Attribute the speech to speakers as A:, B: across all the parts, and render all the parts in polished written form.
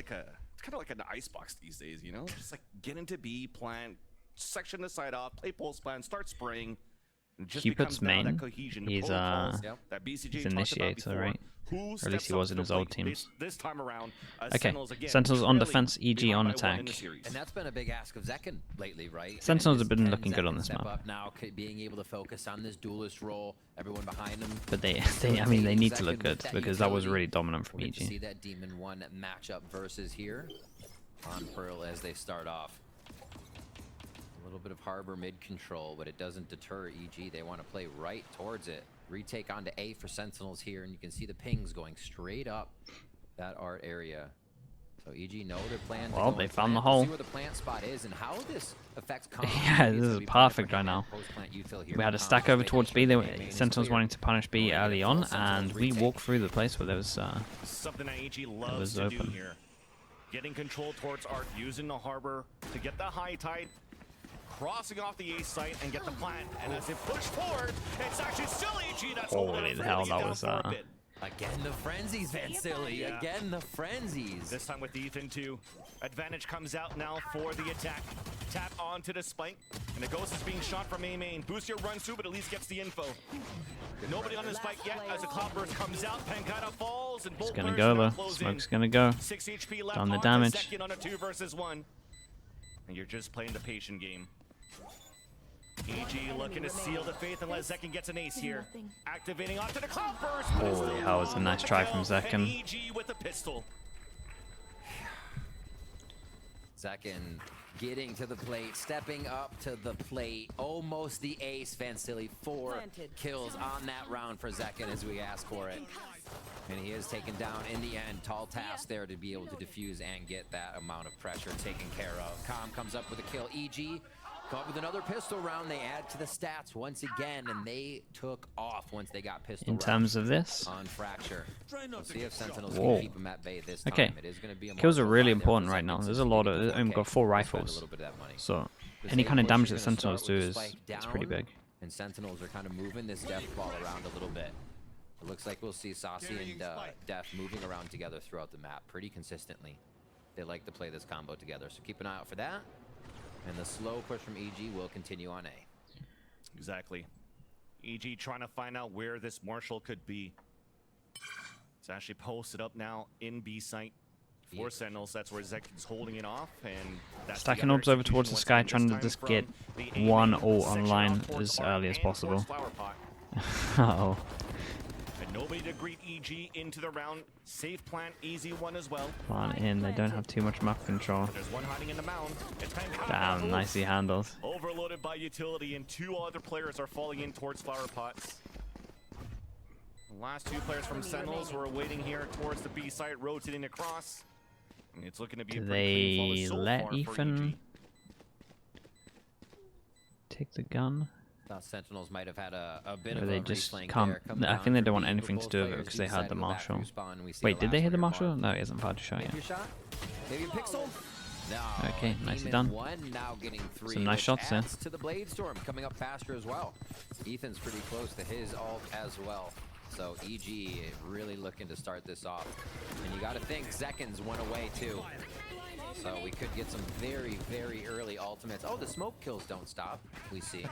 A: kind of like an icebox these days, you know? Just like get into B, plant, section the side off, play pulse plan, start spraying. And it just
B: Cupid's
A: becomes down
B: main.
A: that cohesion,
B: He's
A: that BCJ
B: he's
A: talked about
B: initiator,
A: before.
B: right?
A: Who
B: Or at
A: steps
B: least he
A: up
B: was
A: to
B: in
A: the
B: his old
A: plate
B: teams.
A: this time around?
B: Okay,
A: Sentinels, again,
B: Sentinels on
A: trailing
B: defense, EG on
A: behind by 1 in
B: attack.
A: the series.
C: And that's been a big ask of Zekken lately, right?
B: Sentinels
C: And
B: have been
C: this
B: looking good on
C: 10
B: this
C: step
B: map.
C: Up now, being able to focus on this duelist role, everyone behind him.
B: But I mean, they need to look good because that was really dominant from
C: We'll get to see
B: EG.
C: that Demon 1 matchup versus here on Pearl as they start off. A little bit of Harbor mid control, but it doesn't deter EG. They want to play right towards it. Retake onto A for Sentinels here, and you can see the pings going straight up that art area. So EG know their plan.
B: Well, they found the
C: We'll
B: hole.
C: see where the plant spot is and how this affects.
B: Yeah, this is perfect right now. We had a stack over towards B. Sentinels wanting to punish B early on, and we walked through the place where there was
A: something that AG loves to do here. Getting control towards Arc, using the harbor to get the high tide, crossing off the A site and get the plant. And as they push forward, it's actually still AG that's
B: holy the hell, that was
C: again the frenzies, Vansili.
A: Yeah.
C: Again the frenzies.
A: This time with Ethan too. Advantage comes out now for the attack. Tap onto the spike, and the ghost is being shot from A main. Boostio runs through, but at least gets the info. Nobody on the spike yet as the cloudburst comes out. Pancata falls, and
B: It's gonna go though. Smoke's gonna go.
A: 6 HP left
B: Done the
A: on
B: damage.
A: Zekken on a 2 versus 1. And you're just playing the patient game. EG looking to seal the faith unless Zekken gets an ace here. Activating onto the cloudburst.
B: Holy hell, was a nice try from Zekken.
A: And EG with the pistol.
C: Zekken getting to the plate, stepping up to the plate, almost the ace. Vansili 4 kills on that round for Zekken as we ask for it. And he is taken down in the end. Tall task there to be able to defuse and get that amount of pressure taken care of. Calm comes up with a kill. EG caught with another pistol round. They add to the stats once again, and they took off once they got pistol
B: In terms of this,
C: on Fracture. We'll see if Sentinels
B: whoa.
C: can keep him at bay this time.
B: Okay,
C: It is going to be a
B: kills are
C: martial
B: really
C: fight there for
B: important right
C: Zekken
B: now.
C: since
B: There's a
C: he
B: lot
C: did
B: of.
C: look
B: We've got 4
C: okay. Spend a
B: rifles,
C: little bit of that money.
B: so
C: This
B: any
C: A
B: kind of
C: push
B: damage
C: is
B: that
C: gonna
B: Sentinels
C: start
B: do
C: with the
B: is
C: spike
B: it's pretty
C: down,
B: big.
C: And Sentinels are kind of moving this Def ball around a little bit. It looks like we'll see Saucy and Def moving around together throughout the map pretty consistently. They like to play this combo together, so keep an eye out for that. And the slow push from EG will continue on A.
A: Exactly. EG trying to find out where this Marshall could be. It's actually posted up now in B site for Sentinels. That's where Zekken's holding it off, and that's
B: Stacking orbs over towards the sky, trying to just get one ult online as early as possible. Uh-oh.
A: And nobody to greet EG into the round. Safe plant, easy one as well.
B: Plant in, they don't have too much map control.
A: But there's one hiding in the mound. It's
B: Damn, nicely handled.
A: overloaded by utility, and 2 other players are falling in towards flower pots. The last 2 players from Sentinels who are waiting here towards the B site, rotating across. And it's looking to be
B: Do
A: a pretty clean
B: they
A: flawless so
B: let
A: far for
B: Ethan
A: EG.
B: take the gun?
C: Thought Sentinels might have had a bit
B: Or
C: of
B: they
C: a
B: just
C: reflank
B: can't.
C: there coming
B: I
C: down
B: think they
C: for
B: don't want
C: B,
B: anything
C: but
B: to
C: both
B: do with it
C: players
B: because they had
C: decided
B: the
C: to go back
B: Marshall.
C: to spawn, and we see
B: Wait,
C: the
B: did they
C: last
B: hit the
C: one
B: Marshall?
C: marked.
B: No, he hasn't fired a shot
C: Maybe a
B: yet.
C: shot? Maybe a pixel? No.
B: Okay, nicely
C: Demon
B: done.
C: 1 now getting 3.
B: Some nice
C: which
B: shots there.
C: adds to the Blade Storm coming up faster as well. Ethan's pretty close to his ult as well. So EG really looking to start this off. And you got to think Zekken's one away too. So we could get some very, very early ultimates. Oh, the smoke kills don't stop, we see.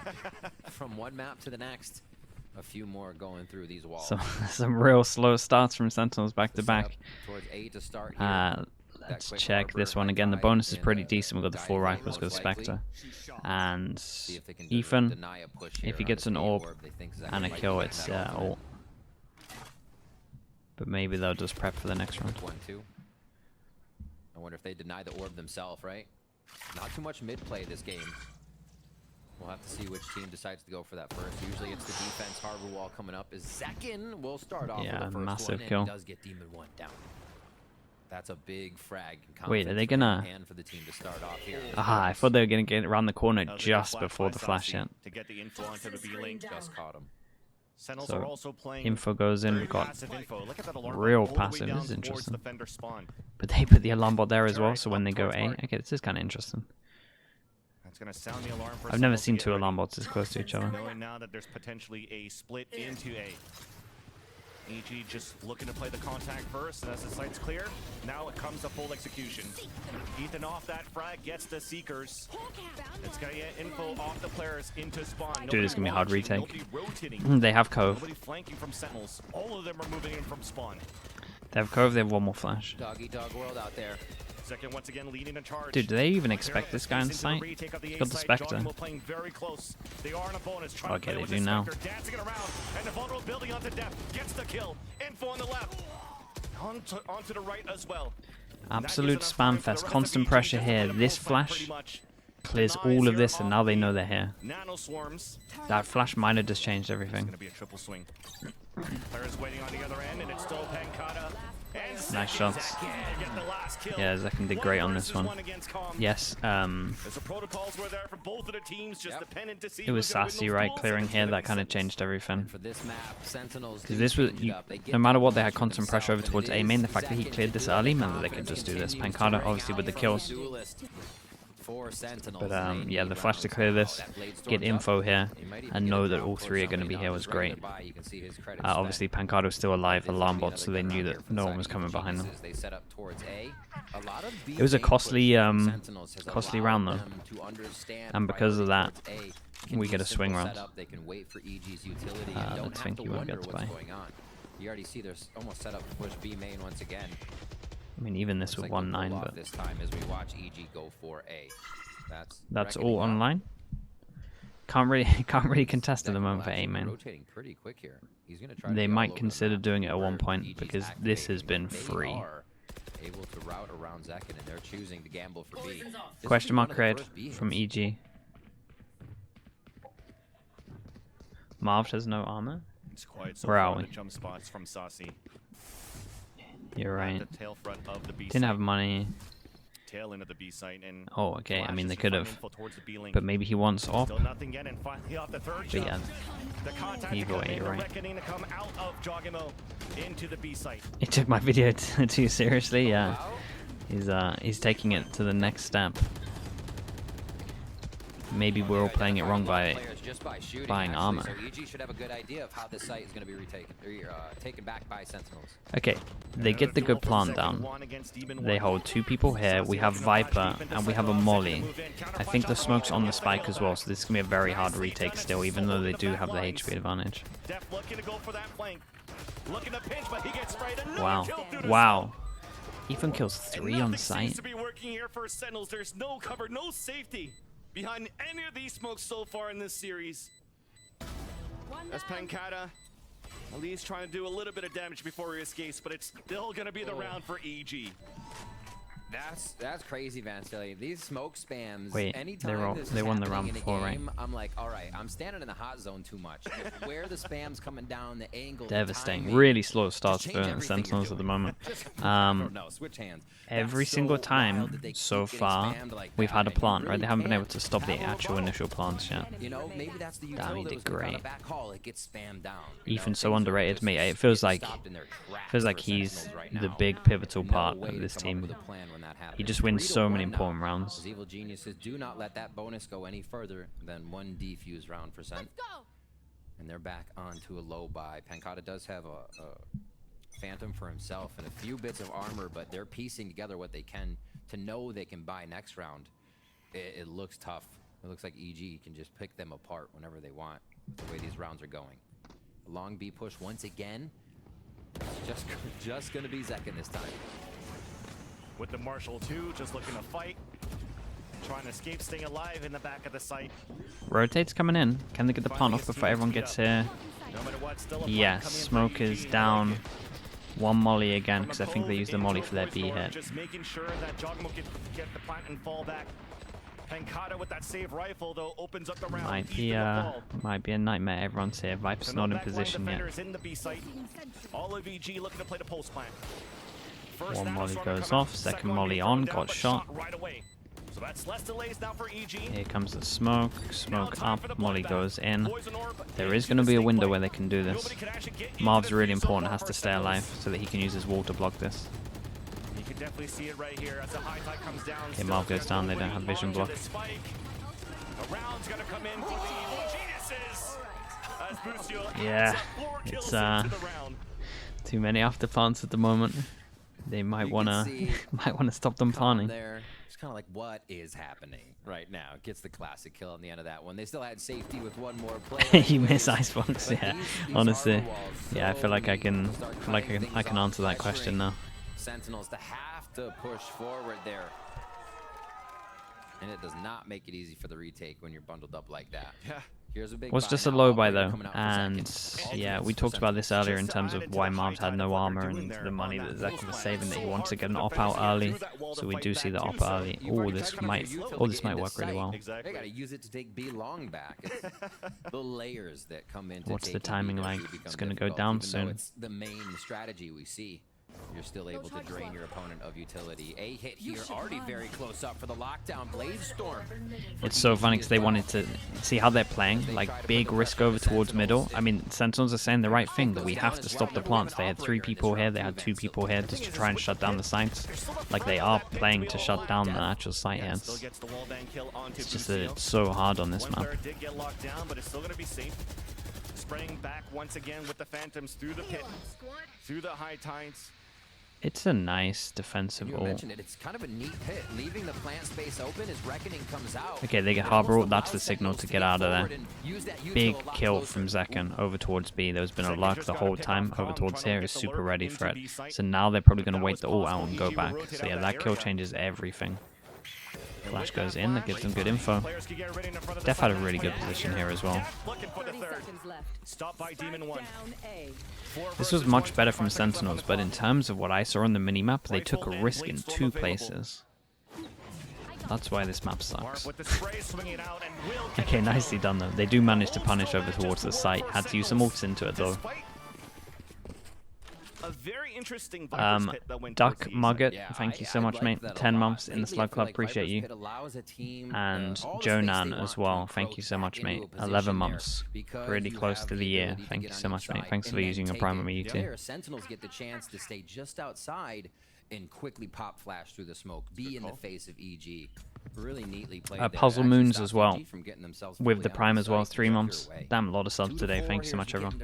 C: From one map to the next. A few more going through these walls.
B: Some real slow starts from Sentinels back to back.
C: Towards A to start here.
B: Let's check this one again. The bonus is pretty decent. We've got the 4 rifles, got the Spectre. And Ethan, if he gets an orb and a kill, it's ult. But maybe they'll just prep for the next round.
C: 1-2. I wonder if they deny the orb themselves, right? Not too much mid play this game. We'll have to see which team decides to go for that first. Usually it's the defense harbor wall coming up. Is Zekken will start off with the first
B: massive
C: one,
B: kill.
C: and he does get Demon 1 down. That's a big frag.
B: Wait, are they gonna?
C: And for the team to start off here.
B: Aha, I thought they were gonna get around the corner just before the flash hit.
A: To get the info onto the B link.
C: Just caught him.
A: Sentinels
B: So,
A: are also playing
B: info goes in.
A: very
B: We've got
A: passive info. Look at that alarm
B: real
A: bot all the way
B: passive.
A: down
B: This is
A: towards
B: interesting.
A: the Fender spawn.
B: But they put the alarm bot there as well,
A: Alright,
B: so when
A: up
B: they go
A: towards
B: A,
A: Mark.
B: okay, this is kind of interesting.
A: That's gonna sound the alarm for
B: I've never
A: Sentinels to
B: seen
A: get
B: 2
A: ready.
B: alarm bots this close to each other.
A: Knowing now that there's potentially a split into A. EG just looking to play the contact first, and as the site's clear, now it comes to full execution. Ethan off that frag gets the Seekers. It's gonna get info off the players into spawn.
B: Dude, it's gonna be a hard retake.
A: Nobody rotating.
B: They have Cove.
A: Nobody flanking from Sentinels. All of them are moving in from spawn.
B: They have Cove, they have one more flash.
C: Doggy dog world out there.
A: Second once again leading in charge.
B: Dude, do they even expect this guy in sight? He's got the Spectre.
A: Playing very close. They are on a bonus.
B: Okay, they do now.
A: Dancing it around, and the vulnerable building onto death gets the kill. Info on the left. Onto the right as well.
B: Absolute spam fest. Constant pressure here. This flash clears all of this, and now they know they're here.
A: Nano swarms.
B: That flash might have just changed
A: It's
B: everything.
A: gonna be a triple swing. Players waiting on the other end, and it's still Pankata.
B: Nice shots. Yeah, Zekin did great on this one. Yes, it was Sassy, right? Clearing here, that kind of changed everything. Because this was, no matter what, they had constant pressure over towards A main. The fact that he cleared this early meant that they could just do this. Pankata, obviously, with the kills. But yeah, the flash to clear this, get info here, and know that all three are going to be here was great. Obviously, Pankata was still alive, alarm bot, so they knew that no one was coming behind them. It was a costly round though, and because of that, we get a swing round. Let's think he won't get to buy.
C: You already see there's almost set up to push B main once again.
B: I mean, even this with 1-9, but
C: this time as we watch EG go for A.
B: That's all online. Can't really contest at the moment for A main.
C: Rotating pretty quick here. He's gonna try
B: They might consider doing it at one point because this has been free.
C: Able to route around Zekin, and they're choosing to gamble for B.
B: Question mark cred from EG. Marv has no armor.
A: It's quite so
B: Where are we?
A: jump spots from Saucy.
B: You're right.
A: The tail front of the B
B: Didn't have money.
A: Tail into the B site and
B: Oh, okay. I mean, they
A: flashes
B: could
A: to
B: have.
A: find info towards the B link.
B: But maybe he wants off.
A: Still nothing yet, and finally off the third
B: But
A: jump.
B: yeah,
A: The contact
B: either
A: to come
B: way,
A: in,
B: you're
A: the
B: right.
A: reckoning to come out of Jogimo into the B site.
B: He took my video too seriously. Yeah, he's taking it to the next step. Maybe we're all playing it wrong by buying armor.
C: So EG should have a good idea of how this site is going to be retaken, taken back by Sentinels.
B: Okay, they get the good plant down. They hold two people here. We have Viper and we have a Molly. I think the smoke's on the spike as well, so this is going to be a very hard retake still, even though they do have the HP advantage. Wow. Wow. Ethan kills 3 on site.
A: To be working here for Sentinels. There's no cover, no safety behind any of these smokes so far in this series. That's Pankata at least trying to do a little bit of damage before he escapes, but it's still gonna be the round for EG.
C: That's crazy, Van Stilly. These smoke spams.
B: Wait,
C: anytime
B: they won the round
C: happening in a
B: before, right?
C: game, I'm like, all right, I'm standing in the hot zone too much. Where the spam's coming down, the angle,
B: Devastating.
C: the timing,
B: Really slow starts
C: change
B: for
C: everything
B: Sentinels
C: you're
B: at the
C: doing.
B: moment.
C: No, switch hands.
B: Every
C: That's
B: single
C: so
B: time
C: wild that they
B: so
C: keep getting
B: far,
C: spammed like
B: we've
C: that,
B: had a
C: and you
B: plant, right?
C: really
B: They haven't been able
C: can't
B: to stop the
C: have a
B: actual
C: vote.
B: initial plants yet.
C: You know, maybe that's the
B: Damn, he
C: utility
B: did
C: was gonna
B: great.
C: on a back hall. It gets spammed down. You know,
B: Ethan's so
C: things are
B: underrated
C: just
B: to me. It feels like
C: stopped in their tracks
B: feels like
C: for
B: he's
C: Sentinels right
B: the
C: now.
B: big pivotal
C: No
B: part
C: way
B: of
C: to
B: this
C: come up
B: team.
C: with a plan when that
B: He
C: happens.
B: just wins
C: 3 to
B: so many
C: 1 now.
B: important rounds.
C: Those evil geniuses do not let that bonus go any further than 1 defuse round for Sent. And they're back onto a low buy. Pankata does have a Phantom for himself and a few bits of armor, but they're piecing together what they can to know they can buy next round. It looks tough. It looks like EG can just pick them apart whenever they want, the way these rounds are going. A long B push once again. It's just going to be Zekin this time.
A: With the Marshal 2 just looking to fight. Trying to escape, staying alive in the back of the site.
B: Rotate's coming in. Can they get the plant off before everyone gets here?
A: No matter what, still a
B: Yes,
A: fight coming in
B: smoke
A: for
B: is
A: EG.
B: down. One molly again, because I think they used the molly for their B hit.
A: Just making sure that Jogmo can get the plant and fall back. Pankata with that save rifle though opens up the round.
B: Might be a nightmare. Everyone's here. Viper's not in position yet.
A: In the B site. All of EG looking to play the post plant.
B: One molly goes off. Second molly on. Got shot.
A: Right away. So that's less delays now for EG.
B: Here comes the smoke. Smoke up. Molly goes in. There is going to be a window where they can do this. Marv's really important. Has to stay alive so that he can use his wall to block this.
A: You can definitely see it right here as the high tide comes down.
B: Okay, Marv goes down. They don't have vision block.
A: A round's gonna come in for the evil geniuses. As Busio
B: Yeah,
A: adds 4 kills
B: it's
A: into the round.
B: Too many after plants at the moment. They might wanna stop them planting.
C: It's kind of like, what is happening right now? Gets the classic kill on the end of that one. They still had safety with one more player.
B: You miss Icebox, yeah. Honestly, yeah. I feel like I can answer that question now.
C: Sentinels to have to push forward there. And it does not make it easy for the retake when you're bundled up like that. Yeah. Here's a big
B: Was just a low buy though, and yeah, we talked about this earlier in terms of why Marv's had no armor and the money that Zek was saving, that he wanted to get an op out early. So we do see the op early. Oh, this might work really well.
C: They gotta use it to take B long back. It's the layers that come into.
B: What's the timing like? It's gonna go down soon.
C: It's the main strategy we see. You're still able to drain your opponent of utility. A hit here, already very close up for the lockdown. Blaze Storm.
B: It's so funny because they wanted to see how they're playing, like big risk over towards middle. I mean, Sentinels are saying the right thing, that we have to stop the plants. They had 3 people here, they had 2 people here just to try and shut down the sites. Like they are playing to shut down the actual site here. It's just that it's so hard on this map.
A: Spraying back once again with the Phantoms through the pit, through the high tides.
B: It's a nice defensive ult.
C: It's kind of a neat hit, leaving the plant space open as Reckoning comes out.
B: Okay, they get Harbor ult. That's the signal to get out of there. Big kill from Zekken over towards B. There's been a lurk the whole time. Over towards here is super ready for it. So now they're probably going to wait the ult out and go back. So yeah, that kill changes everything. Flash goes in, that gives them good info. Def had a really good position here as well. This was much better from Sentinels, but in terms of what I saw on the minimap, they took a risk in 2 places. That's why this map sucks. Okay, nicely done though. They do manage to punish over towards the site. Had to use some ults into it though.
A: A very interesting
B: Duck Mugget, thank you so much, mate. 10 months in the Slug Club, appreciate you. And Jonan as well, thank you so much, mate. 11 months, pretty close to the year. Thank you so much, mate. Thanks for using your Prime on me, you too.
C: Sentinels get the chance to stay just outside and quickly pop flash through the smoke. Be in the face of EG. Really neatly played.
B: Puzzle Moons as well, with the Prime as well, 3 months. Damn, a lot of subs today. Thank you so much, everyone.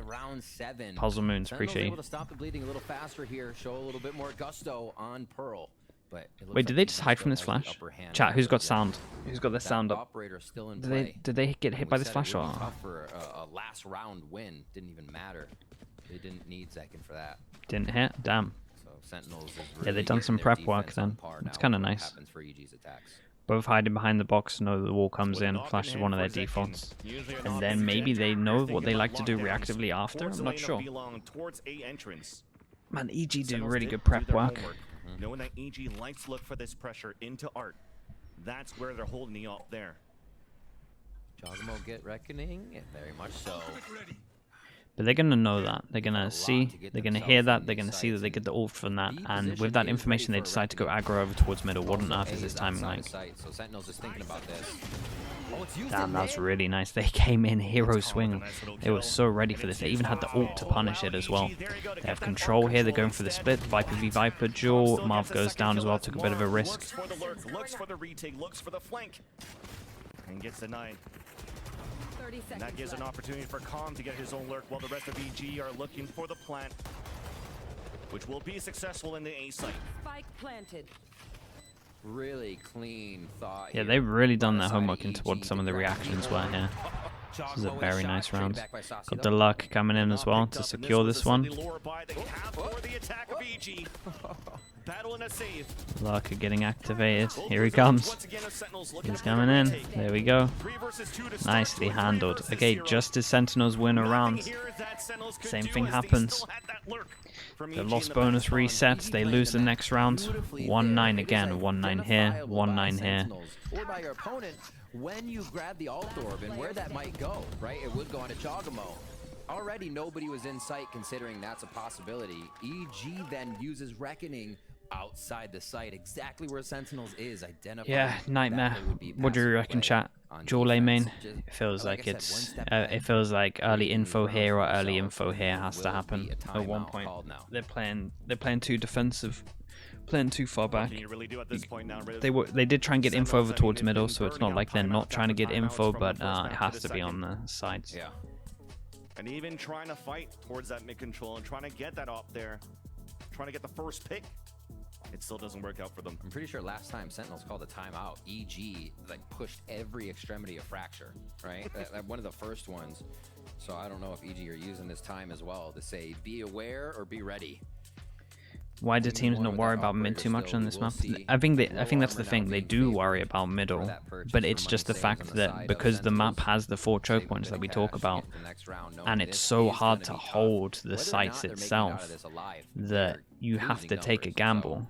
B: Puzzle Moons, appreciate you.
C: Stop the bleeding a little faster here, show a little bit more gusto on Pearl.
B: Wait, did they just hide from this flash? Chat, who's got sound? Who's got their sound up? Did they get hit by this flash or?
C: A last round win didn't even matter. They didn't need Zekken for that.
B: Didn't hit? Damn. Yeah, they've done some prep work then. It's kind of nice. Both hiding behind the box, know that the wall comes in, Flash is one of their defaults. And then maybe they know what they like to do reactively after, I'm not sure. Man, EG doing really good prep work.
A: Knowing that EG likes to look for this pressure into Art. That's where they're holding the up there.
C: Jogamo get Reckoning, very much so.
B: But they're going to know that. They're going to see, they're going to hear that, they're going to see that they get the ult from that, and with that information they decide to go aggro over towards middle. What on earth is this timing like? Damn, that was really nice. They came in hero swing. They were so ready for this. They even had the ult to punish it as well. They have control here, they're going for the split. Viper v Viper duel. Marv goes down as well, took a bit of a risk.
A: Looks for the retake, looks for the flank, and gets denied. And that gives an opportunity for Calm to get his own lurk while the rest of EG are looking for the plant, which will be successful in the A site.
D: Spike planted.
C: Really clean thought.
B: Yeah, they've really done their homework into what some of the reactions were here. This is a very nice round. Got the luck coming in as well to secure this one.
A: Battle and a save.
B: Larker getting activated. Here he comes. He's coming in. There we go. Nicely handled. Okay, just as Sentinels win a round, same thing happens. The lost bonus resets. They lose the next round. 1-9 again. 1-9 here. 1-9 here.
C: Or by your opponent when you grab the alt orb and where that might go, right? It would go onto Jogamo. Already nobody was in sight considering that's a possibility. EG then uses Reckoning outside the site, exactly where Sentinels is.
B: Yeah, nightmare. What do you reckon, chat? Dual A main. It feels like it's. It feels like early info here or early info here has to happen at one point. They're playing too defensive, playing too far back. They did try and get info over towards middle, so it's not like they're not trying to get info, but it has to be on the sides.
C: Yeah.
A: And even trying to fight towards that mid control and trying to get that op there, trying to get the first pick, it still doesn't work out for them.
C: I'm pretty sure last time Sentinels called a timeout, EG like pushed every extremity of Fracture, right? One of the first ones. So I don't know if EG are using this time as well to say be aware or be ready.
B: Why do teams not worry about mid too much on this map? I think that's the thing. They do worry about middle, but it's just the fact that because the map has the 4 choke points that we talk about, and it's so hard to hold the sites itself, that you have to take a gamble.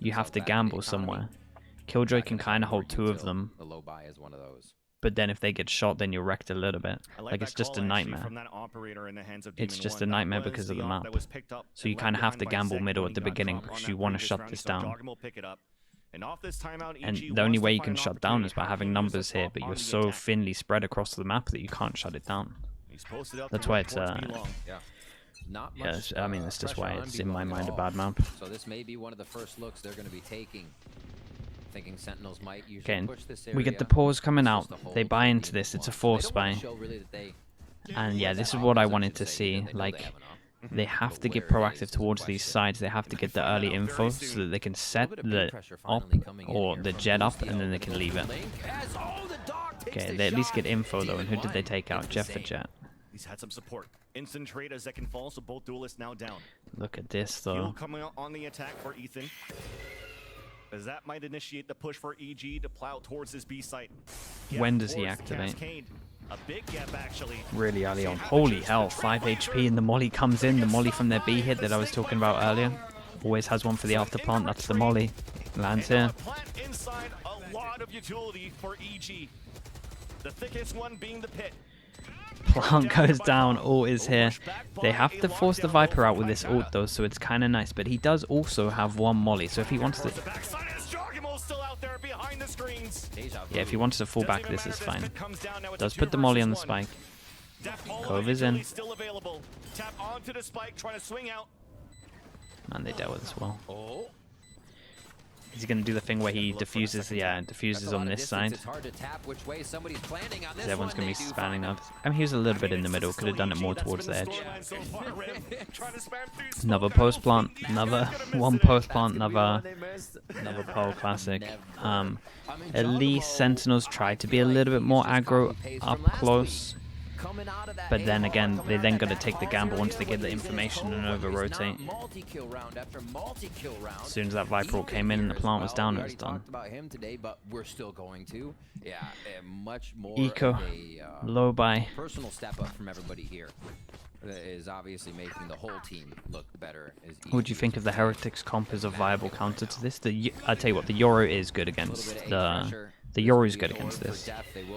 B: You have to gamble somewhere. Killjoy can kind of hold 2 of them, but then if they get shot, then you're wrecked a little bit. Like, it's just a nightmare. It's just a nightmare because of the map. So you kind of have to gamble middle at the beginning because you want to shut this down. And the only way you can shut down is by having numbers here, but you're so thinly spread across the map that you can't shut it down. That's why it's I mean, that's just why it's in my mind a bad map.
C: So this may be one of the first looks they're going to be taking. Thinking Sentinels might
B: Okay, we get the pause coming out. They buy into this. It's a force buy. And yeah, this is what I wanted to see. Like, they have to get proactive towards these sides. They have to get the early info so that they can set the op or the jet up and then they can leave it. Okay, they at least get info though. And who did they take out? Jeff for Jet.
A: He's had some support. Instant trade as Zek fall, so both duelists now down.
B: Look at this though.
A: Coming out on the attack for Ethan. As that might initiate the push for EG to plow towards his B site.
B: When does he activate?
A: A big gap, actually.
B: Really early on. Holy hell, 5 HP and the molly comes in. The molly from their B hit that I was talking about earlier. Always has one for the after plant. That's the molly. Lands here.
A: Inside, a lot of utility for EG. The thickest one being the pit.
B: Plant goes down, ult is here. They have to force the Viper out with this ult though, so it's kind of nice. But he does also have 1 molly, so if he wants to... Yeah, if he wants to fall back, this is fine. Does put the molly on the spike. Cove is in. And they dealt with as well. He's going to do the thing where he diffuses, diffuses on this side. Everyone's going to be spamming now. I mean, he was a little bit in the middle. Could have done it more towards the edge. Another post plant. Another 1 post plant. Another pole classic. At least Sentinels tried to be a little bit more aggro up close. But then again, they then got to take the gamble once they get the information and over-rotate. As soon as that Viper ult came in and the plant was down, it was done. Eco, low buy.
C: Personal step up from everybody here is obviously making the whole team look better.
B: What do you think of the Heretics comp as a viable counter to this? I tell you what, the Yoru is good against the Yoru is good against this.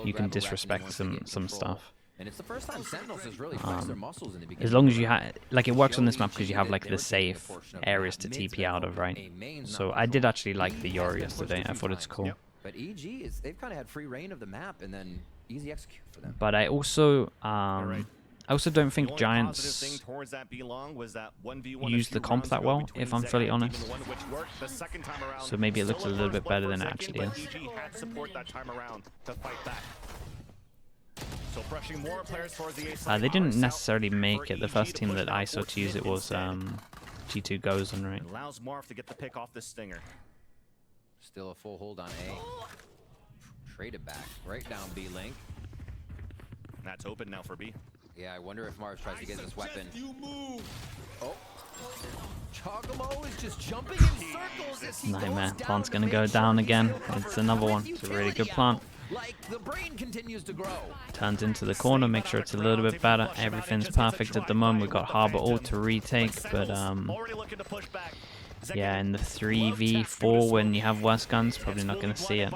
B: You can disrespect some stuff.
C: And it's the first time Sentinels has really flexed their muscles in the beginning.
B: As long as you have, like, it works on this map because you have like the safe areas to TP out of, right? So I did actually like the Yoru yesterday. I thought it's cool.
C: But EG they've kind of had free reign of the map and then easy execute for them.
B: But I also don't think Giants use the comp that well, if I'm fully honest. So maybe it looks a little bit better than it actually is. They didn't necessarily make it. The first team that I saw to use it was G2 Gozen, right?
A: Allows Marth to get the pick off the stinger.
C: Still a full hold on A. Trade it back right down B link.
A: That's open now for B.
C: Yeah, I wonder if Mars tries to get this weapon. Oh. Chocomo is just jumping in circles as he
B: Nightmare. Plant's gonna go down again. It's another one. It's a really good plant.
C: Like the brain continues to grow.
B: Turns into the corner, make sure it's a little bit better. Everything's perfect at the moment. We've got Harbor ult to retake, but yeah, in the 3v4 when you have worse guns, probably not going to see it.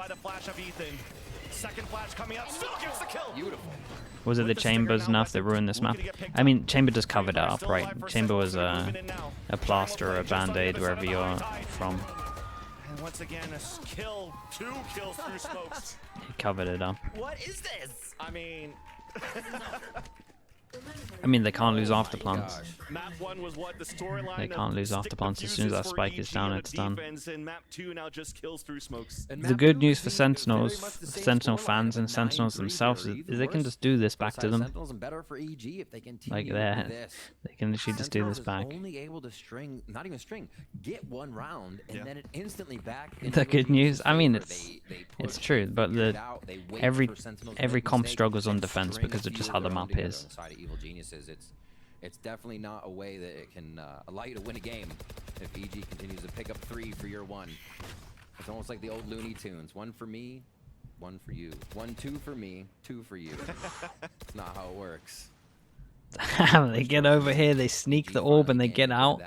B: Was it the Chambers enough that ruined this map? I mean, Chamber just covered it up, right? Chamber was a plaster or a band-aid wherever you're from.
A: And once again, a kill, 2 kills through smokes.
B: He covered it up.
C: What is this?
A: I mean...
B: I mean, they can't lose after plants.
A: Map 1 was what the storyline.
B: They can't lose after plants. As soon as that spike is down, it's done.
A: And map 2 now just kills through smokes.
B: The good news for Sentinels, Sentinel fans and Sentinels themselves is they can just do this back to them. Like they can literally just do this back.
C: Only able to string, not even string, get one round and then it instantly back.
B: The good news, I mean, it's true, but every comp struggles on defense because of just how the map is.
C: It's definitely not a way that it can allow you to win a game if EG continues to pick up 3 for your 1. It's almost like the old Looney Tunes. 1 for me, 1 for you. 1, 2 for me, 2 for you. It's not how it works.
B: They get over here, they sneak the orb, and they get out.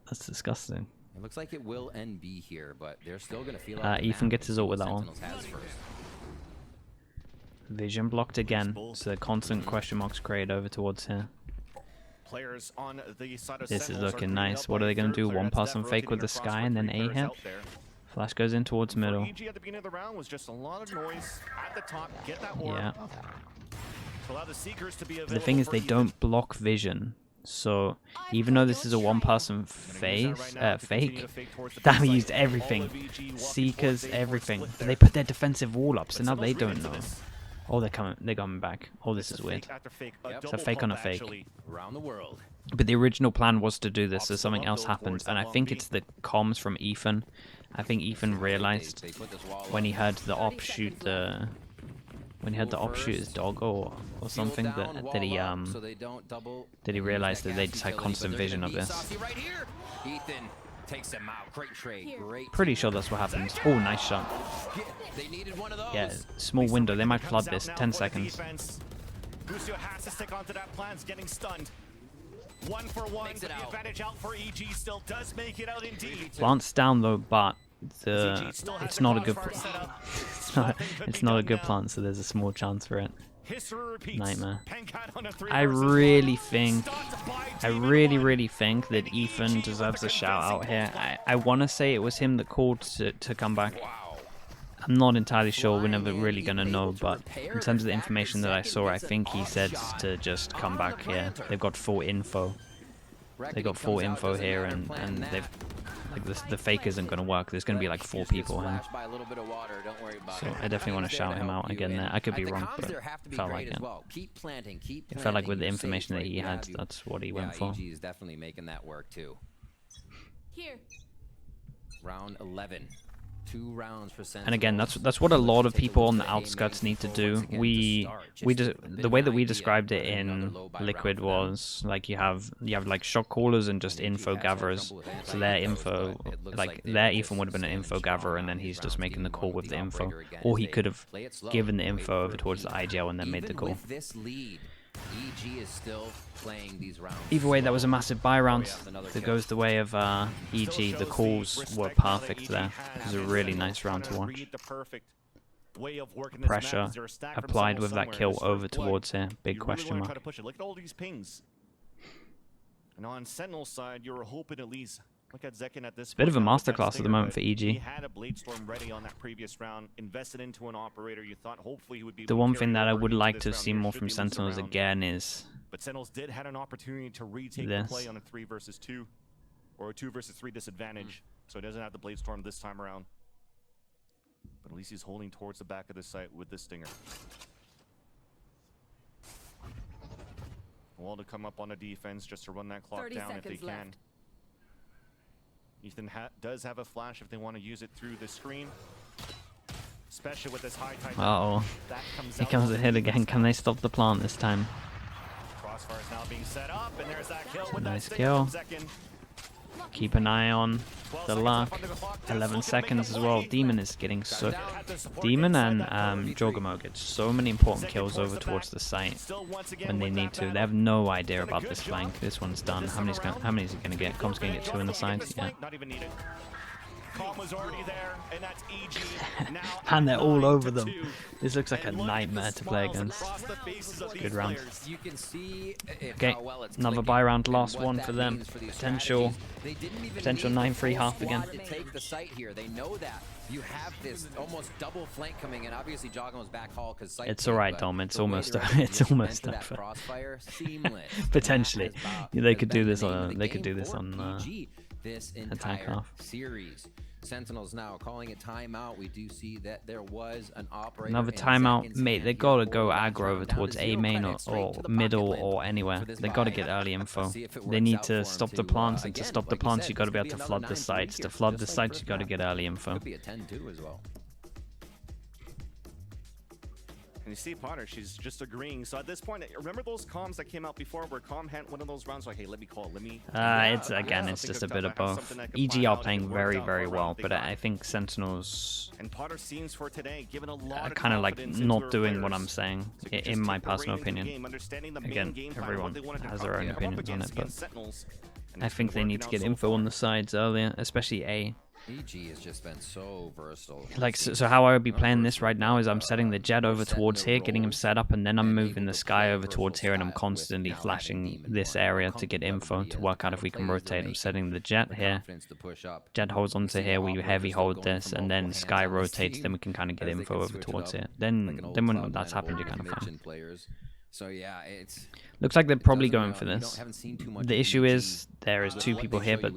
B: That's disgusting.
C: It looks like it will end B here, but they're still going to feel
B: Ethan gets his ult with that one. Vision blocked again, so the constant question marks created over towards here.
A: Players on the side of
B: This is looking nice. What are they going to do? One pass on fake with the Sky and then A hit. Flash goes in towards middle.
A: EG at the beginning of the round was just a lot of noise at the top. Get that orb.
B: Yeah.
A: To allow the Seekers to be
B: The thing is, they don't block vision. So even though this is a one-person fake, damn, he used everything. Seekers, everything. But they put their defensive wall up, so now they don't know. Oh, they're coming back. Oh, this is weird. It's a fake on a fake. But the original plan was to do this, so something else happened, and I think it's the comms from Ethan. I think Ethan realized when he heard the op shoot his dog or something that he realized that they just had constant vision of this.
C: Takes him out. Great trade.
B: Pretty sure that's what happens. Oh, nice shot. Yeah, small window. They might flood this. 10 seconds.
A: Busio has to stick onto that plan. Getting stunned. 1 for 1. The advantage out for EG still does make it out indeed.
B: Plants down though, but it's not a good it's not a good plant, so there's a small chance for it. Nightmare. I really think that Ethan deserves a shout out here. I want to say it was him that called to come back. I'm not entirely sure, we're never really going to know, but in terms of the information that I saw, I think he said to just come back here. They've got full info. They got full info here, and they've the fake isn't going to work. There's going to be like 4 people here. So I definitely want to shout him out again there. I could be wrong, but it felt like it. It felt like with the information that he had, that's what he went for.
C: EG is definitely making that work too. Round 11. 2 rounds for Sentinels.
B: And again, that's what a lot of people on the outskirts need to do. The way that we described it in Liquid was like you have like shot callers and just info gatherers. So their info, like their Ethan would have been an info gatherer, and then he's just making the call with the info, or he could have given the info over towards the IGL and then made the call.
C: EG is still playing these rounds.
B: Either way, that was a massive buy round that goes the way of EG. The calls were perfect there. It was a really nice round to watch. Pressure applied with that kill over towards here. Big question mark.
A: Look at all these pings. And on Sentinel's side, you were hoping at least look at Zekin at this.
B: Bit of a masterclass at the moment for EG.
A: He had a Blade Storm ready on that previous round, invested into an operator. You thought hopefully he would be.
B: The one thing that I would like to see more from Sentinels again is.
A: But Sentinels did have an opportunity to retake the play on a 3 versus 2, or a 2 versus 3 disadvantage. So he doesn't have the Blade Storm this time around. But at least he's holding towards the back of the site with this stinger. Wall to come up on a defense just to run that clock down if they can. Ethan does have a flash if they want to use it through the screen. Especially with this high tide.
B: Uh-oh. Here comes the hit again. Can they stop the plant this time?
A: Crossfire is now being set up, and there's that kill with
B: nice
A: that
B: kill. Keep an eye on the luck. 11 seconds as well. Demon is getting so... Demon and Jorgamo get so many important kills over towards the site when they need to. They have no idea about this flank. This one's done. How many is he going to get? Com's going to get 2 in the side. Yeah.
A: Calm was already there, and that's EG. Now
B: And they're all over
A: 9-2.
B: them. This looks like a
A: And look at the
B: nightmare to play
A: smiles
B: against.
A: across the faces of these
B: Good round.
A: players.
C: You can see
B: Okay,
C: how well it's
B: another
C: clicking
B: buy round,
C: and
B: last
C: what
B: one
C: that
B: for them.
C: means for these
B: Potential
C: strategies. They didn't even
B: potential
C: need the
B: 9-3
C: full
B: half again.
C: squad to take the site here. They know that you have this almost double flank coming in. Obviously, Joggo's back hall because
B: It's alright, Dom. It's almost it's almost over.
C: Crossfire, seamless.
B: Potentially, they could do this
C: on
B: on
C: this
B: attack
C: entire
B: half.
C: series. Sentinels now calling it timeout. We do see that there was an operator.
B: Another
C: in
B: timeout,
C: seconds,
B: mate.
C: and
B: They
C: he
B: gotta
C: avoided
B: go
C: that
B: aggro
C: round
B: over
C: down
B: towards
C: to
B: A
C: zero
B: main
C: credits, straight
B: or
C: to the
B: middle
C: pocket
B: or
C: limp
B: anywhere.
C: for this
B: They gotta
C: buy.
B: get early info.
C: See if it
B: They
C: works
B: need
C: out
B: to
C: for him
B: stop the
C: to,
B: plants, and to
C: again,
B: stop the
C: like you
B: plants,
C: said,
B: you gotta
C: this
B: be
C: could
B: able to
C: be
B: flood
C: another
B: the
C: 9-3
B: sites. To
C: here,
B: flood the
C: just like
B: sites, you gotta
C: first
B: get early info.
C: Could be a 10-2 as well.
A: And you see Potter, she's just agreeing. So at this point, remember those comms that came out before where Calm had one of those rounds like, hey, let me call, let me...
B: It's again, it's just a bit of both. EG are playing very, very well, but I think Sentinels
A: and Potter seems for today, given a lot
B: are
A: of
B: kind of like
A: confidence into
B: not
A: her
B: doing what
A: players.
B: I'm saying,
A: So you can
B: in
A: just
B: my
A: take the
B: personal
A: reins of the
B: opinion.
A: game, understanding the main
B: Again,
A: game plan,
B: everyone
A: what they wanted to
B: has their own
A: come up
B: opinions on it, but
A: against Sentinels. And
B: I
A: it's
B: think
A: been
B: they need to
A: working
B: get
A: out so
B: info on
A: far.
B: the sides earlier, especially A.
C: EG has just been so versatile.
B: Like, so how I would be playing this right now is I'm setting the Jet over towards here, getting him set up, and then I'm moving the Sky over towards here, and I'm constantly flashing this area to get info to work out if we can rotate. I'm setting the Jet here. Jet holds onto here, we heavy hold this, and then Sky rotates, then we can kind of get info over towards here. Then when that's happened, you're kind of fine.
C: So yeah, it's
B: Looks like they're probably going for this. The issue is there is two people here, but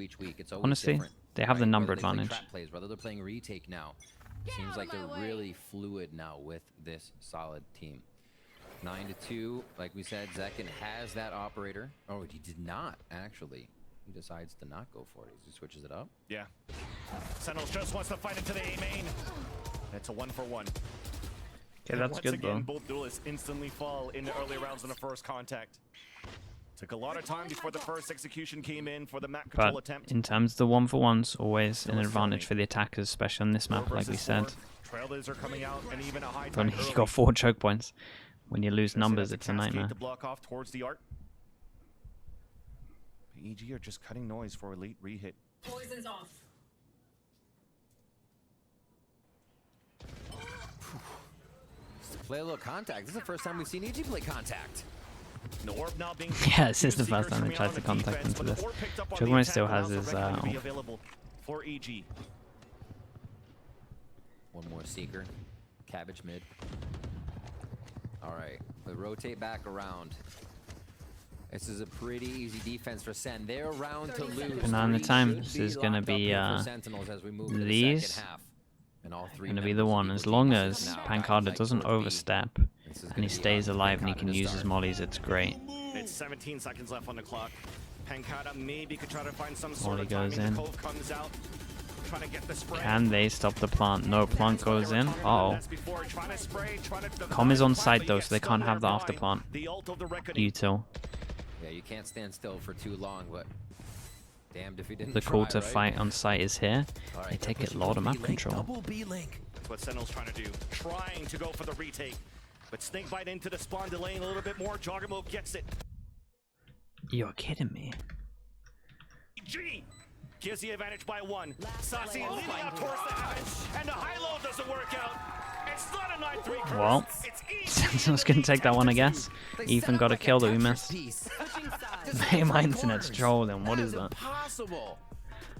B: honestly, they have the number advantage.
C: Whether they're playing retake now, seems like they're really fluid now with this solid team. 9-2, like we said, Zekin has that operator. Oh, he did not actually. He decides to not go for it. He switches it up.
A: Yeah. Sentinels just wants to fight into the A main. It's a 1-for-1.
B: Okay, that's
A: Once
B: good
A: again,
B: though.
A: both duelists instantly fall in the early rounds in the first contact. Took a lot of time before the first execution came in for the map control
B: But
A: attempt.
B: in terms of the 1-for-1s, always an advantage for the attackers, especially on this map, like we said.
A: Trailers are coming out, and even a high
B: But
A: time
B: you got 4 choke points. When you lose numbers, it's a nightmare.
A: To block off towards the art. EG are just cutting noise for elite rehit.
D: Poison's off.
C: Play a little contact. This is the first time we've seen EG play contact.
A: The orb now being
B: Yeah, this is the first time they tried to contact into this. Chokepoint still has his
A: available for EG.
C: One more seeker. Cabbage mid. All right, we rotate back around. This is a pretty easy defense for Sen. They're round to lose.
B: Keeping on the time. This is gonna be these. Gonna be the one. As long as Pancada doesn't overstep and he stays alive and he can use his mollies, it's great.
A: It's 17 seconds left on the clock. Pancada maybe could try to find some sort
B: Molly
A: of
B: goes
A: timing.
B: in.
A: The Cove comes out, trying to get the spray.
B: Can they stop the plant? No, plant goes in. Uh-oh.
A: That's before trying to spray, trying to
B: Com is on
A: divide,
B: site
A: but
B: though,
A: yet
B: so they
A: still
B: can't have the
A: nearby.
B: after plant.
A: The ult of the reckoning.
B: Util.
C: Yeah, you can't stand still for too long, but damned if he didn't
B: The call
C: try,
B: to
C: right?
B: fight on site is here.
C: All right,
B: They take
C: push
B: a lot of map
C: B-Link,
B: control.
C: Double B-Link.
A: That's what Sentinel's trying to do. Trying to go for the retake. But Snakebite into the spawn, delaying a little bit more. Joggermo gets it.
B: You're kidding me.
A: G gives the advantage by 1. Sassy leading out towards the damage, and the high-low doesn't work out. It's not a 9-3 curse.
B: Well,
A: It's easy.
B: Sentinel's gonna take that one, I guess. Ethan got a kill that we missed. Hey, my internet's trolling. What is that?
C: Impossible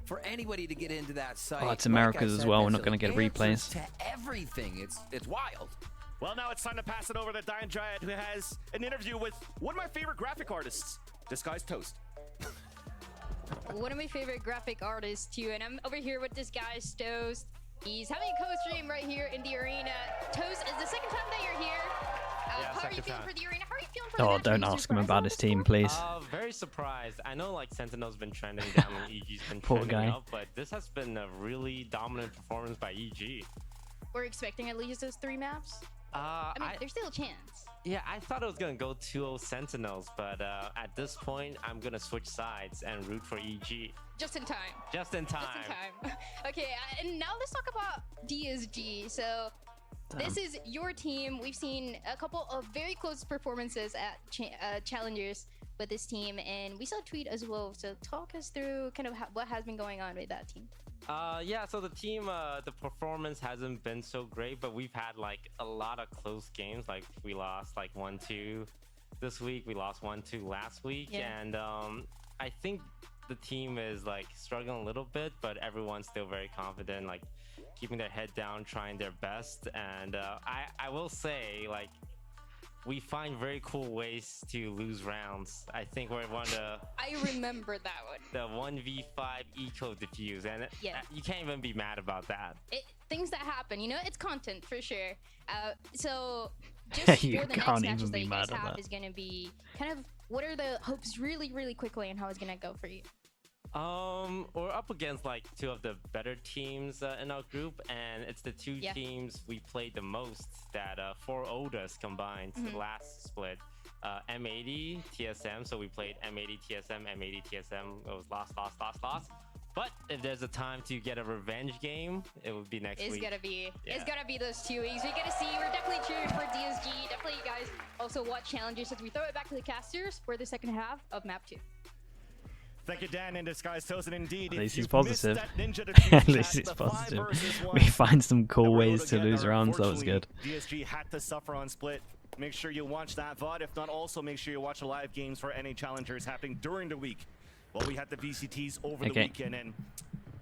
C: for anybody to get into that site.
B: Oh, it's America's as well. We're not
C: there's
B: gonna get
C: answers
B: replays.
C: to everything. It's wild.
A: Well, now it's time to pass it over to Dying Giant, who has an interview with one of my favorite graphic artists, Disguised Toast.
E: One of my favorite graphic artists too, and I'm over here with this guy Toast. He's having a co-stream right here in the arena. Toast, is the second time that you're here. How are you feeling for the arena? How are you feeling for the
B: Oh,
E: match?
B: don't
E: Are you
B: ask him
E: surprised
B: about
E: about
B: his
E: the
B: team,
E: score?
B: please.
F: Very surprised. I know like Sentinel's been trending down and EG's been
B: Poor
F: trending
B: guy.
F: up, but this has been a really dominant performance by EG.
E: We're expecting at least those 3 maps. I mean, there's still a chance.
F: Yeah, I thought it was gonna go 2-0 Sentinels, but at this point, I'm gonna switch sides and root for EG.
E: Just in time.
F: Just in time.
E: Just in time. Okay, and now let's talk about DSG. So this is your team. We've seen a couple of very close performances at Challengers, with this team, and we saw a tweet as well. So talk us through kind of what has been going on with that team.
F: Yeah, so the team, the performance hasn't been so great, but we've had like a lot of close games. Like we lost like 1-2 this week, we lost 1-2 last week, and I think the team is like struggling a little bit, but everyone's still very confident, like keeping their head down, trying their best. And I will say, like, we find very cool ways to lose rounds. I think we're one of the...
E: I remember that one.
F: The 1v5 eco diffuse, and you can't even be mad about that.
E: Things that happen, you know, it's content for sure. So just
B: You
E: for the
B: can't
E: next
B: even
E: matches
B: be
E: that you
B: mad
E: guys
B: at
E: have
B: that.
E: is going to be kind of, what are the hopes really quickly and how it's going to go for you?
F: We're up against like two of the better teams in our group, and it's the two teams we played the most that 4-0'd us combined last split. M80 TSM, so we played M80 TSM, M80 TSM. It was lost. But if there's a time to get a revenge game, it would be next week.
E: It's gonna be those 2 weeks. We're gonna see. We're definitely cheering for DSG. Definitely, you guys also watch challenges as we throw it back to the casters for the second half of map 2.
A: Thank you, Dan in Disguise Tozen. Indeed,
B: At least
A: if
B: he's
A: you've
B: positive.
A: missed that Ninja Defuse
B: At least
A: chat,
B: he's
A: the
B: positive.
A: 5-versus-1
B: We find some cool
A: that we're able
B: ways to
A: get
B: lose
A: are
B: rounds. That was good.
A: DSG had to suffer on split. Make sure you watch that VOD. If not, also make sure you watch the live games for NA Challengers happening during the week. Well, we had the VCTs over the weekend, and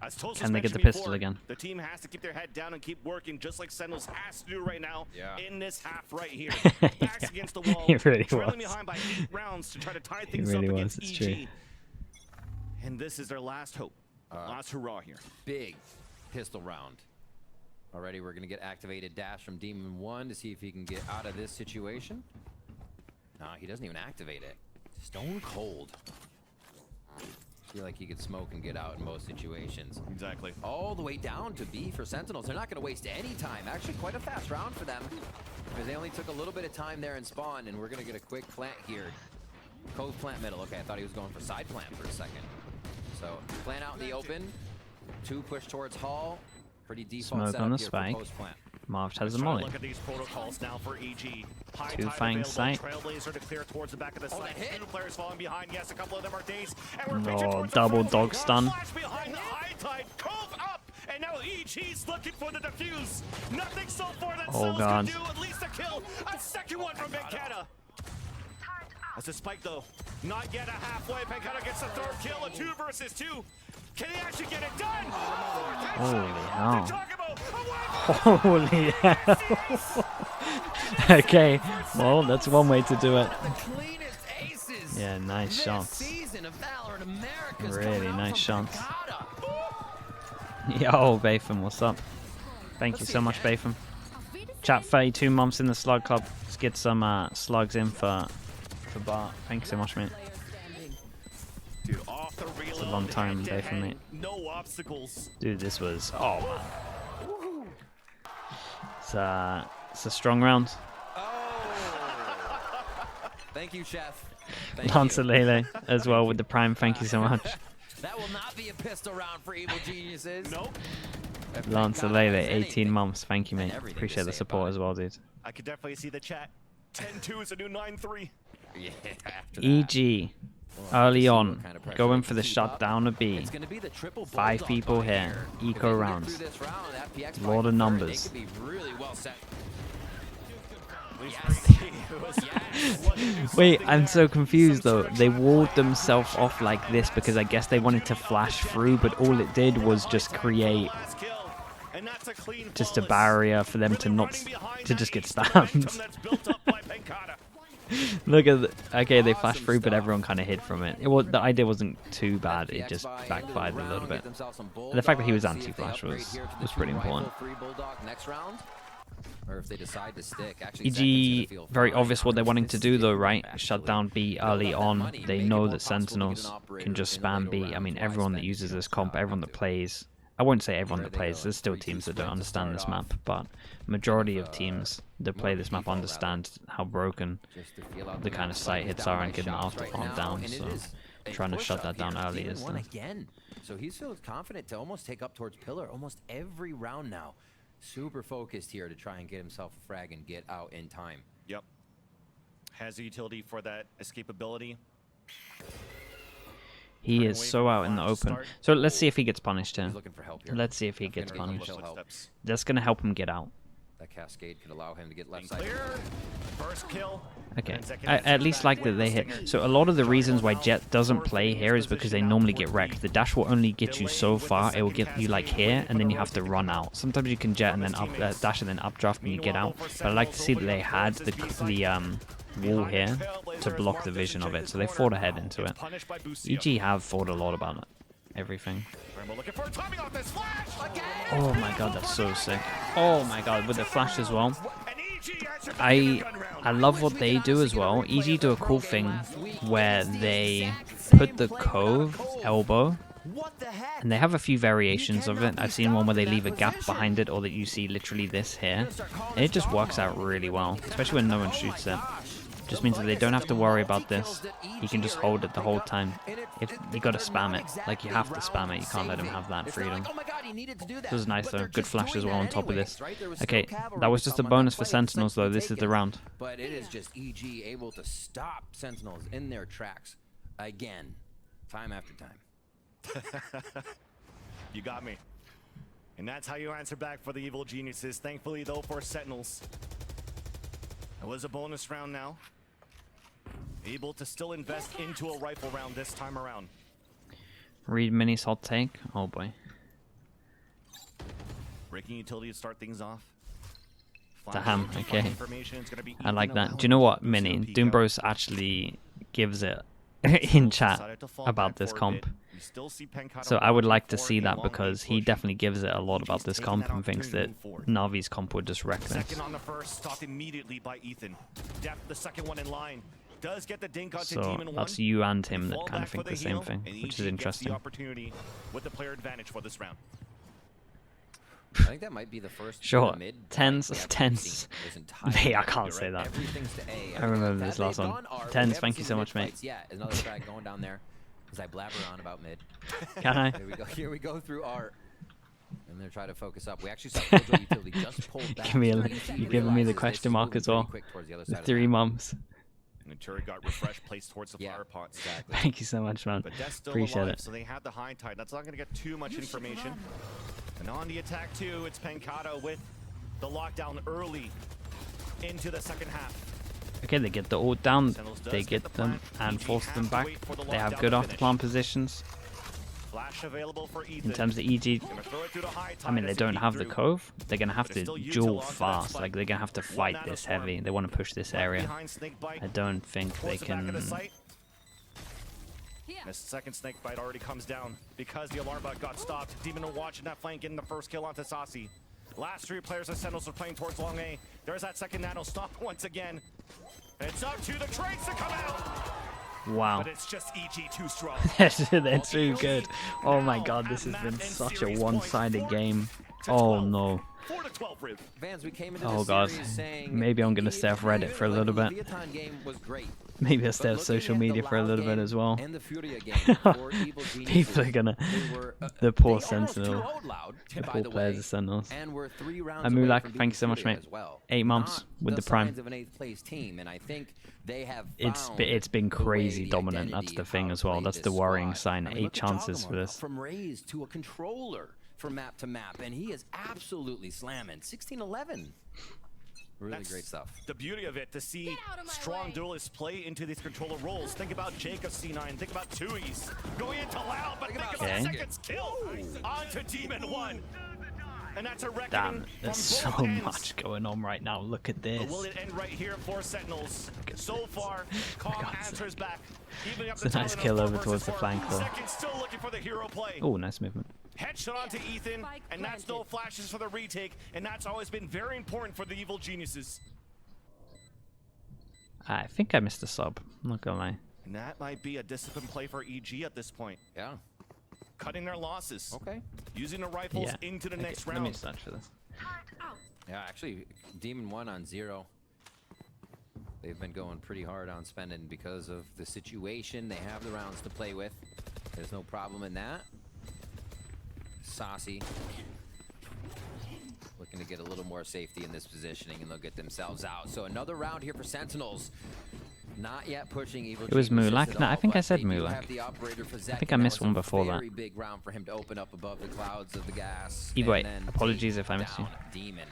A: as Toast
B: Can they get the
A: mentioned
B: pistol
A: before,
B: again?
A: The team has to keep their head down and keep working, just like Sentinels has to do right now in this half right here. Backs against the wall,
B: He really
A: trailing
B: was.
A: behind by 8 rounds to try to tie things
B: really
A: up
B: was,
A: against
B: it's
A: EG.
B: true.
A: And this is their last hope, last hurrah here.
C: Big pistol round. Already we're going to get activated dash from Demon 1 to see if he can get out of this situation. No, he doesn't even activate it. Stone cold. Feel like he could smoke and get out in most situations.
A: Exactly.
C: All the way down to B for Sentinels. They're not going to waste any time. Actually, quite a fast round for them, because they only took a little bit of time there in spawn, and we're going to get a quick plant here. Cove plant middle. Okay, I thought he was going for side plant for a second. So plant out in the open. 2 push towards Hall. Pretty default
B: Smoke on the
C: setup here for
B: spike.
C: post-plant.
B: Marv has a
A: Let's try to
B: molly.
A: Look at these protocols now for EG. High
B: Two
A: tide
B: flank
A: available.
B: sight.
A: Trailblazer to clear towards the back of the site.
C: that hit.
A: 2 players falling behind. Yes, a couple of them are dazed. And we're
B: No,
A: reaching towards
B: double
A: the
B: dog stun.
A: Flash behind the high tide. Cove up. And now EG's looking for the defuse. Nothing so far that
B: Oh,
A: Cells
B: God.
A: can do. At least a kill. A second one from Pancata. That's a spike though. Not yet a halfway. Pancata gets the 3rd kill. A 2 versus 2. Can he actually get it done?
B: Holy hell.
A: Holy
B: Holy hell. Okay, well, that's one way to do it.
C: The cleanest aces.
B: Yeah, nice
C: This
B: shots.
C: season of Valor in America's
B: Really
C: coming out
B: nice
C: from
B: shots.
C: Pancata.
B: Yo, Batham, what's up? Thank you so much, Batham. Chat 32 months in the Slug Club. Let's get some slugs in for Bart. Thank you so much, mate.
A: Dude, off the reload,
B: It's a long time day for me.
A: No obstacles.
B: Dude, this was... Oh, man. It's a strong round.
C: Thank you, Chef. Thank you.
B: Lancelele as well with the Prime. Thank you so much.
C: That will not be a pistol round for Evil Geniuses.
A: Nope.
B: Lancelele, 18 months. Thank you, mate.
C: everything to
B: Appreciate the
C: say
B: support
C: about
B: as well, dude.
A: I could definitely see the chat. 10-2 is a new 9-3.
C: Yeah, after that.
B: EG, early on, going for the shutdown of B.
C: It's gonna be the triple
B: 5
C: bulldog
B: people
C: fight
B: here.
C: If they
B: Eco
C: can get
B: rounds.
C: through this round, that PX
B: Lot of
C: fight, they
B: numbers.
C: could be really well set.
B: Wait, I'm so confused though. They walled themselves off like this because I guess they wanted to flash through, but all it did was just create just a barrier for them to not to just get stabbed. Look at okay, they flashed through, but everyone kind of hid from it. The idea wasn't too bad. It just backfired a little bit. And the fact that he was anti-flash was pretty important.
C: Or if they decide to stick, actually,
B: EG, very obvious what they're wanting to do though, right? Shut down B early on. They know that Sentinels can just spam B. I mean, everyone that uses this comp, everyone that plays, I won't say everyone that plays, there's still teams that don't understand this map, but majority of teams that play this map understand how broken the kind of site hits are and getting after farm down, so trying to shut that down early is the...
C: So he's feeling confident to almost take up towards Pillar almost every round now. Super focused here to try and get himself a frag and get out in time.
A: Yep. Has a utility for that escapability.
B: He is so out in the open. So let's see if he gets punished here.
C: Looking for help here.
B: Let's see if he gets punished.
C: Help.
B: That's going to help him get out.
C: That cascade could allow him to get left side.
A: Clear. First kill.
B: Okay, I at least like that they hit. So a lot of the reasons why Jet doesn't play here is because they normally get wrecked. The dash will only get you so far. It will get you like here, and then you have to run out. Sometimes you can jet and then up dash and then updraft and you get out. But I like to see that they had the wall here to block the vision of it, so they fought ahead into it. EG have thought a lot about it. Everything. Oh my god, that's so sick. Oh my god, with the flash as well. I love what they do as well. EG do a cool thing where they put the cove elbow, and they have a few variations of it. I've seen one where they leave a gap behind it, or that you see literally this here. And it just works out really well, especially when no one shoots it. Just means that they don't have to worry about this. You can just hold it the whole time. If you gotta spam it, like you have to spam it. You can't let him have that freedom. This was nice though. Good flash as well on top of this. Okay, that was just a bonus for Sentinels though. This is the round.
C: But it is just EG able to stop Sentinels in their tracks again, time after time.
A: You got me. And that's how you answer back for the evil geniuses. Thankfully though for Sentinels, it was a bonus round now. Able to still invest into a rifle round this time around.
B: Read Mini's hot take. Oh boy.
A: Breaking utility to start things off.
B: Damn, okay. I like that. Do you know what, Mini? Doombros actually gives it in chat about this comp. So I would like to see that, because he definitely gives it a lot about this comp and thinks that Navi's comp would just wreck this.
A: Second on the first, stopped immediately by Ethan. Deft, the second one in line. Does get the dink onto
B: So
A: Demon
B: that's
A: 1.
B: you and him that kind of think the same thing,
A: And
B: which
A: EG
B: is interesting.
A: gets the opportunity with the player advantage for this round.
C: I think that might be the first
B: Sure,
C: mid
B: tens,
C: fight
B: tens.
C: this entire
B: Hey, I
C: game.
B: can't say that.
C: Everything's to A.
B: I remember this
C: As
B: last
C: they've
B: one.
C: gone R, we
B: Tens,
C: haven't
B: thank you
C: seen
B: so
C: mid
B: much, mate.
C: fights yet. Another track going down there as I blabber on about mid.
B: Can I?
C: Here we go. Here we go through R. And they're trying to focus up. We actually saw Killjoy Utility just pulled back.
B: Give me a,
C: EG
B: you're giving me the
C: realizes
B: question
C: this
B: mark
C: is
B: as
C: moving
B: well.
C: pretty quick towards the other
B: The
C: side of the
B: 3
C: map.
B: months.
A: And the turret got refreshed, placed towards the
C: Yeah,
A: flower pots.
C: exactly.
B: Thank you so much, man.
A: But Death's still
B: Appreciate
A: alive,
B: it.
A: so they have the high tide. That's not going to get too much information. And on the attack too, it's Pencata with the lockdown early into the second half.
B: Okay, they get the ult down,
A: Sentinels does
B: they get
A: the
B: them
A: plant.
B: and
A: EG
B: force
A: has
B: them
A: to
B: back.
A: wait for the
B: They have
A: lockdown
B: good
A: to
B: off the
A: finish.
B: plant positions.
A: Flash available for Ethan.
B: In terms of EG,
A: Gonna throw it through the high
B: I mean,
A: tide
B: they
A: as he
B: don't
A: beat
B: have the
A: through.
B: cove. They're going to have
A: But
B: to
A: it's still util
B: duel
A: onto that
B: fast.
A: spike.
B: Like, they're going to have to
A: One
B: fight
A: out of
B: this
A: swarm.
B: heavy. They want to push this
A: Right
B: area.
A: behind snake bite.
B: I don't think they
A: Towards the back of the
B: can...
A: site. And the second snake bite already comes down because the alarm bot got stopped. Demon will watch in that flank, getting the first kill onto Sasi. Last 3 players of Sentinels are playing towards long A. There's that second nano stop once again. It's up to the traits to come out.
B: Wow.
A: But it's just EG too strong.
B: They're too good. Oh my god, this has been such a one-sided game. Oh no.
A: 4 to 12, Riv.
C: Fans, we came into
B: Oh
C: this
B: god.
C: series saying
B: Maybe I'm going to
C: the
B: stay off Reddit for a little bit.
C: Leviathan game was great.
B: Maybe I'll stay
C: But
B: off social
C: looking at
B: media
C: the
B: for a
C: Loud
B: little bit
C: game
B: as well.
C: and the Furia game for Evil Geniuses,
B: People are gonna...
C: they were,
B: The poor
C: they almost
B: Sentinel.
C: too-old Loud,
B: The
C: by
B: poor
C: the
B: players
C: way,
B: of Sentinels.
C: and we're 3 rounds
B: Amulak,
C: away from
B: thank you so
C: beating
B: much,
C: Furia
B: mate.
C: as well.
B: 8 months
C: Not
B: with the Prime.
C: signs of an 8th place team, and I think they have
B: It's
C: found
B: been
C: the way,
B: crazy
C: the
B: dominant. That's
C: identity
B: the
C: of
B: thing
C: how to
B: as well.
C: play
B: That's
C: this
B: the worrying
C: squad.
B: sign.
C: I mean,
B: 8
C: look at
B: chances
C: Giacomo
B: for this.
C: From Raze to a controller from map to map, and he is absolutely slamming. 16-11. Really
A: That's
C: great stuff.
A: The beauty of it, to see
E: Get out of my
A: strong
E: way.
A: duelists play into these controller roles. Think about Jacob C9, think about Tui's going into Loud, but think about
B: Okay.
A: Second's kill onto Demon 1. And that's a reckoning
B: Damn,
A: from
B: there's so
A: both ends.
B: much going on right now. Look at this.
A: But will it end right here for Sentinels? So far, Calm answers back. Even up
B: It's a nice kill over towards the flank though.
A: Second still looking for the hero play.
B: Oh, nice movement.
A: Headshot onto Ethan, and that's no flashes for the retake, and that's always been very important for the evil geniuses.
B: I think I missed a sub. I'm not gonna lie.
A: And that might be a disciplined play for EG at this point.
C: Yeah.
A: Cutting their losses.
C: Okay.
A: Using the rifles
B: Yeah.
A: into the
B: Okay,
A: next
B: let me
A: round.
B: search for this.
C: Yeah, actually, Demon 1 on 0. They've been going pretty hard on spending because of the situation. They have the rounds to play with. There's no problem in that. Saucy looking to get a little more safety in this positioning, and they'll get themselves out. So another round here for Sentinels. Not yet pushing Evil
B: It was
C: Geniuses
B: Mulak?
C: at
B: No, I
C: all,
B: think I
C: but
B: said
C: they do
B: Mulak.
C: have the operator for
B: I
C: Zek,
B: think I
C: and
B: missed
C: that
B: one
C: was a
B: before that.
C: very big round for him to open up above the clouds of the gas.
B: Either way,
C: and then
B: apologies
C: take
B: if I missed you.
C: down Demon.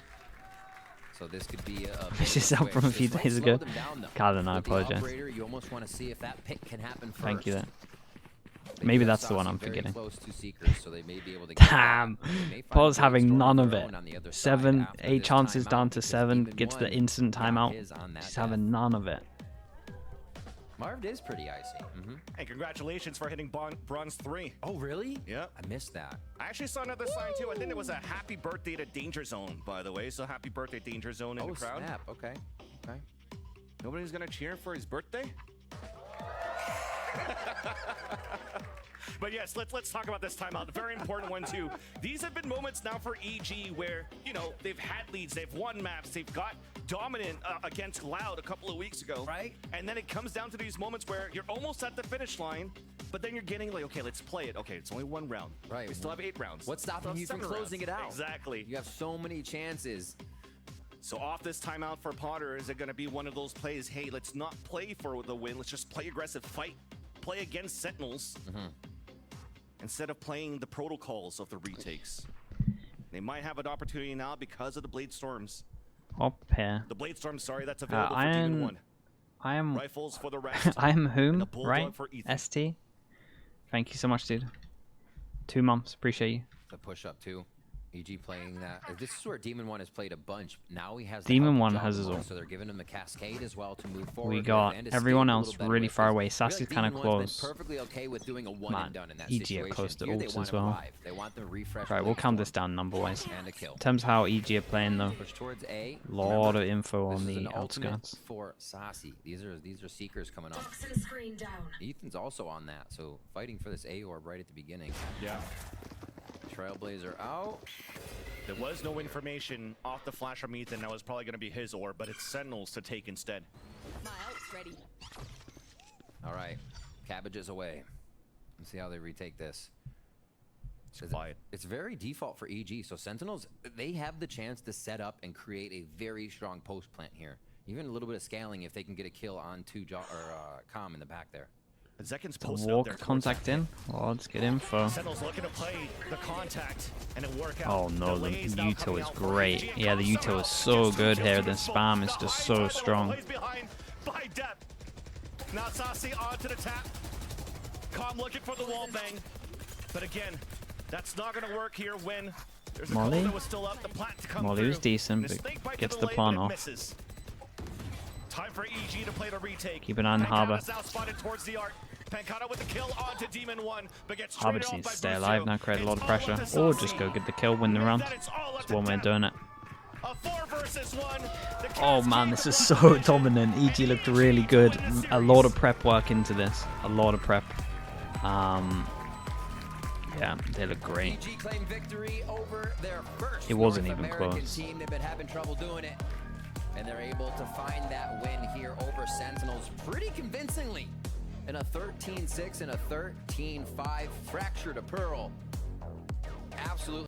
C: So this could be a
B: This is up from a few days ago. Carlin, I apologize.
C: You almost want to see if that pick can happen first.
B: Thank you then.
C: They
B: Maybe
C: do have
B: that's the one
C: Saucy
B: I'm
C: very
B: forgetting.
C: close to Seekers, so they may be able to get
B: Damn!
C: that. They may find
B: Paul's
C: a great
B: having
C: story
B: none of
C: their
B: it.
C: own on the other side
B: 7,
C: after
B: 8
C: this
B: chances
C: timeout,
B: down to
C: because
B: 7,
C: Demon
B: gets the
C: One
B: instant
C: got
B: timeout.
C: his on that
B: She's
C: death.
B: having none of it.
C: Marv is pretty icy.
A: And congratulations for hitting bronze 3.
C: Oh, really?
A: Yeah.
C: I missed that.
A: I actually saw another sign too. I think it was a happy birthday to Danger Zone, by the way. So happy birthday, Danger Zone, in the crowd.
C: Snap. Okay. Okay.
A: Nobody's gonna cheer for his birthday? But yes, let's talk about this timeout. Very important one too. These have been moments now for EG where, you know, they've had leads, they've won maps, they've got dominant against Loud a couple of weeks ago.
C: Right.
A: And then it comes down to these moments where you're almost at the finish line, but then you're getting like, okay, let's play it. Okay, it's only 1 round.
C: Right.
A: We still have 8 rounds.
C: What's stopping
A: Still
C: you from
A: 7
C: closing
A: rounds.
C: it out?
A: Exactly.
C: You have so many chances.
A: So off this timeout for Potter, is it going to be one of those plays, hey, let's not play for the win, let's just play aggressive, play against Sentinels, instead of playing the protocols of the retakes. They might have an opportunity now because of the Blade Storms.
B: Up here.
A: The Blade Storm, sorry, that's available for Demon 1.
B: I am
A: Rifles for the rest.
B: I am
A: and
B: whom,
A: the Bulldog
B: right?
A: for Ethan.
B: ST. Thank you so much, dude. 2 months, appreciate you.
C: The push up too. EG playing that. This is where Demon 1 has played a bunch. Now he has the
B: Demon
C: help of
B: 1
C: John
B: has his
C: Moore,
B: own.
C: so they're giving him the cascade as well to move forward.
B: We
C: with
B: got
C: and
B: everyone
C: escape a
B: else
C: little better
B: really
C: with
B: far
C: this.
B: away.
C: I feel
B: Sassy's
C: like
B: kind of
C: Demon 1's been
B: close.
C: perfectly okay with doing a one
B: Man,
C: and done in that
B: EG are
C: situation.
B: close to
C: Here they
B: ults
C: want
B: as
C: to
B: well.
C: revive. They want the refresh.
B: Right, we'll
C: Blade
B: count
C: Storm
B: this down number-wise.
C: and a kill.
B: In terms of how EG are playing, though,
C: Push towards A.
B: lot
C: Remember,
B: of info
C: this
B: on
C: is
B: the
C: an ultimate
B: outskirts.
C: for Saucy. These are seekers coming up.
D: Toxin screen down.
C: Ethan's also on that, so fighting for this A orb right at the beginning.
A: Yeah.
C: Trailblazer out.
A: There was no information off the flash from Ethan. That was probably going to be his orb, but it's Sentinels to take instead.
E: My ult's ready.
C: All right, cabbages away. Let's see how they retake this.
A: It's quiet.
C: It's very default for EG. So Sentinels, they have the chance to set up and create a very strong post plant here. Even a little bit of scaling if they can get a kill on Calm in the back there.
A: Zekin's posted up
B: Walk
A: there.
B: contact in. Oh, let's get info.
A: Sentinels looking to play the contact and it work out.
B: Oh no, the
A: Delays now
B: util
A: coming
B: is
A: out for
B: great.
A: EG.
B: Yeah, the
A: Comes
B: util
A: out,
B: is so
A: gets
B: good
A: two
B: here.
A: kills
B: The
A: to
B: spam
A: both.
B: is just
A: The
B: so
A: high
B: strong.
A: plays behind by depth. Now Saucy onto the tap. Calm looking for the wall bang. But again, that's not going to work here when there's a
B: Molly?
A: goal that was still up. The plant to come
B: Molly was
A: through.
B: decent,
A: And a
B: but
A: snake bite to
B: gets the
A: lane,
B: plan
A: but it
B: off.
A: misses. Time for EG to play the retake.
B: Keep an eye on the Harbor.
A: Pancata's now spotted towards the arc. Pancata with the kill onto Demon 1, but gets
B: Harbor
A: traded
B: just
A: off
B: needs
A: by
B: to stay
A: Busio.
B: alive now, create a lot of
A: It's all
B: pressure.
A: up to
B: Or
A: Saucy.
B: just go get the kill, win the round.
A: That it's all up
B: That's
A: to
B: one way of
A: Dep.
B: doing it.
A: A 4 versus 1. The
B: Oh man, this is so dominant. EG looked really good. A lot of prep work into this. A lot of prep. Yeah, they look great.
C: EG claim victory over their first
B: It wasn't
C: North
B: even
C: American
B: close.
C: team. They've been having trouble doing it, and they're able to find that win here over Sentinels pretty convincingly in a 13-6 and a 13-5 fracture to Pearl.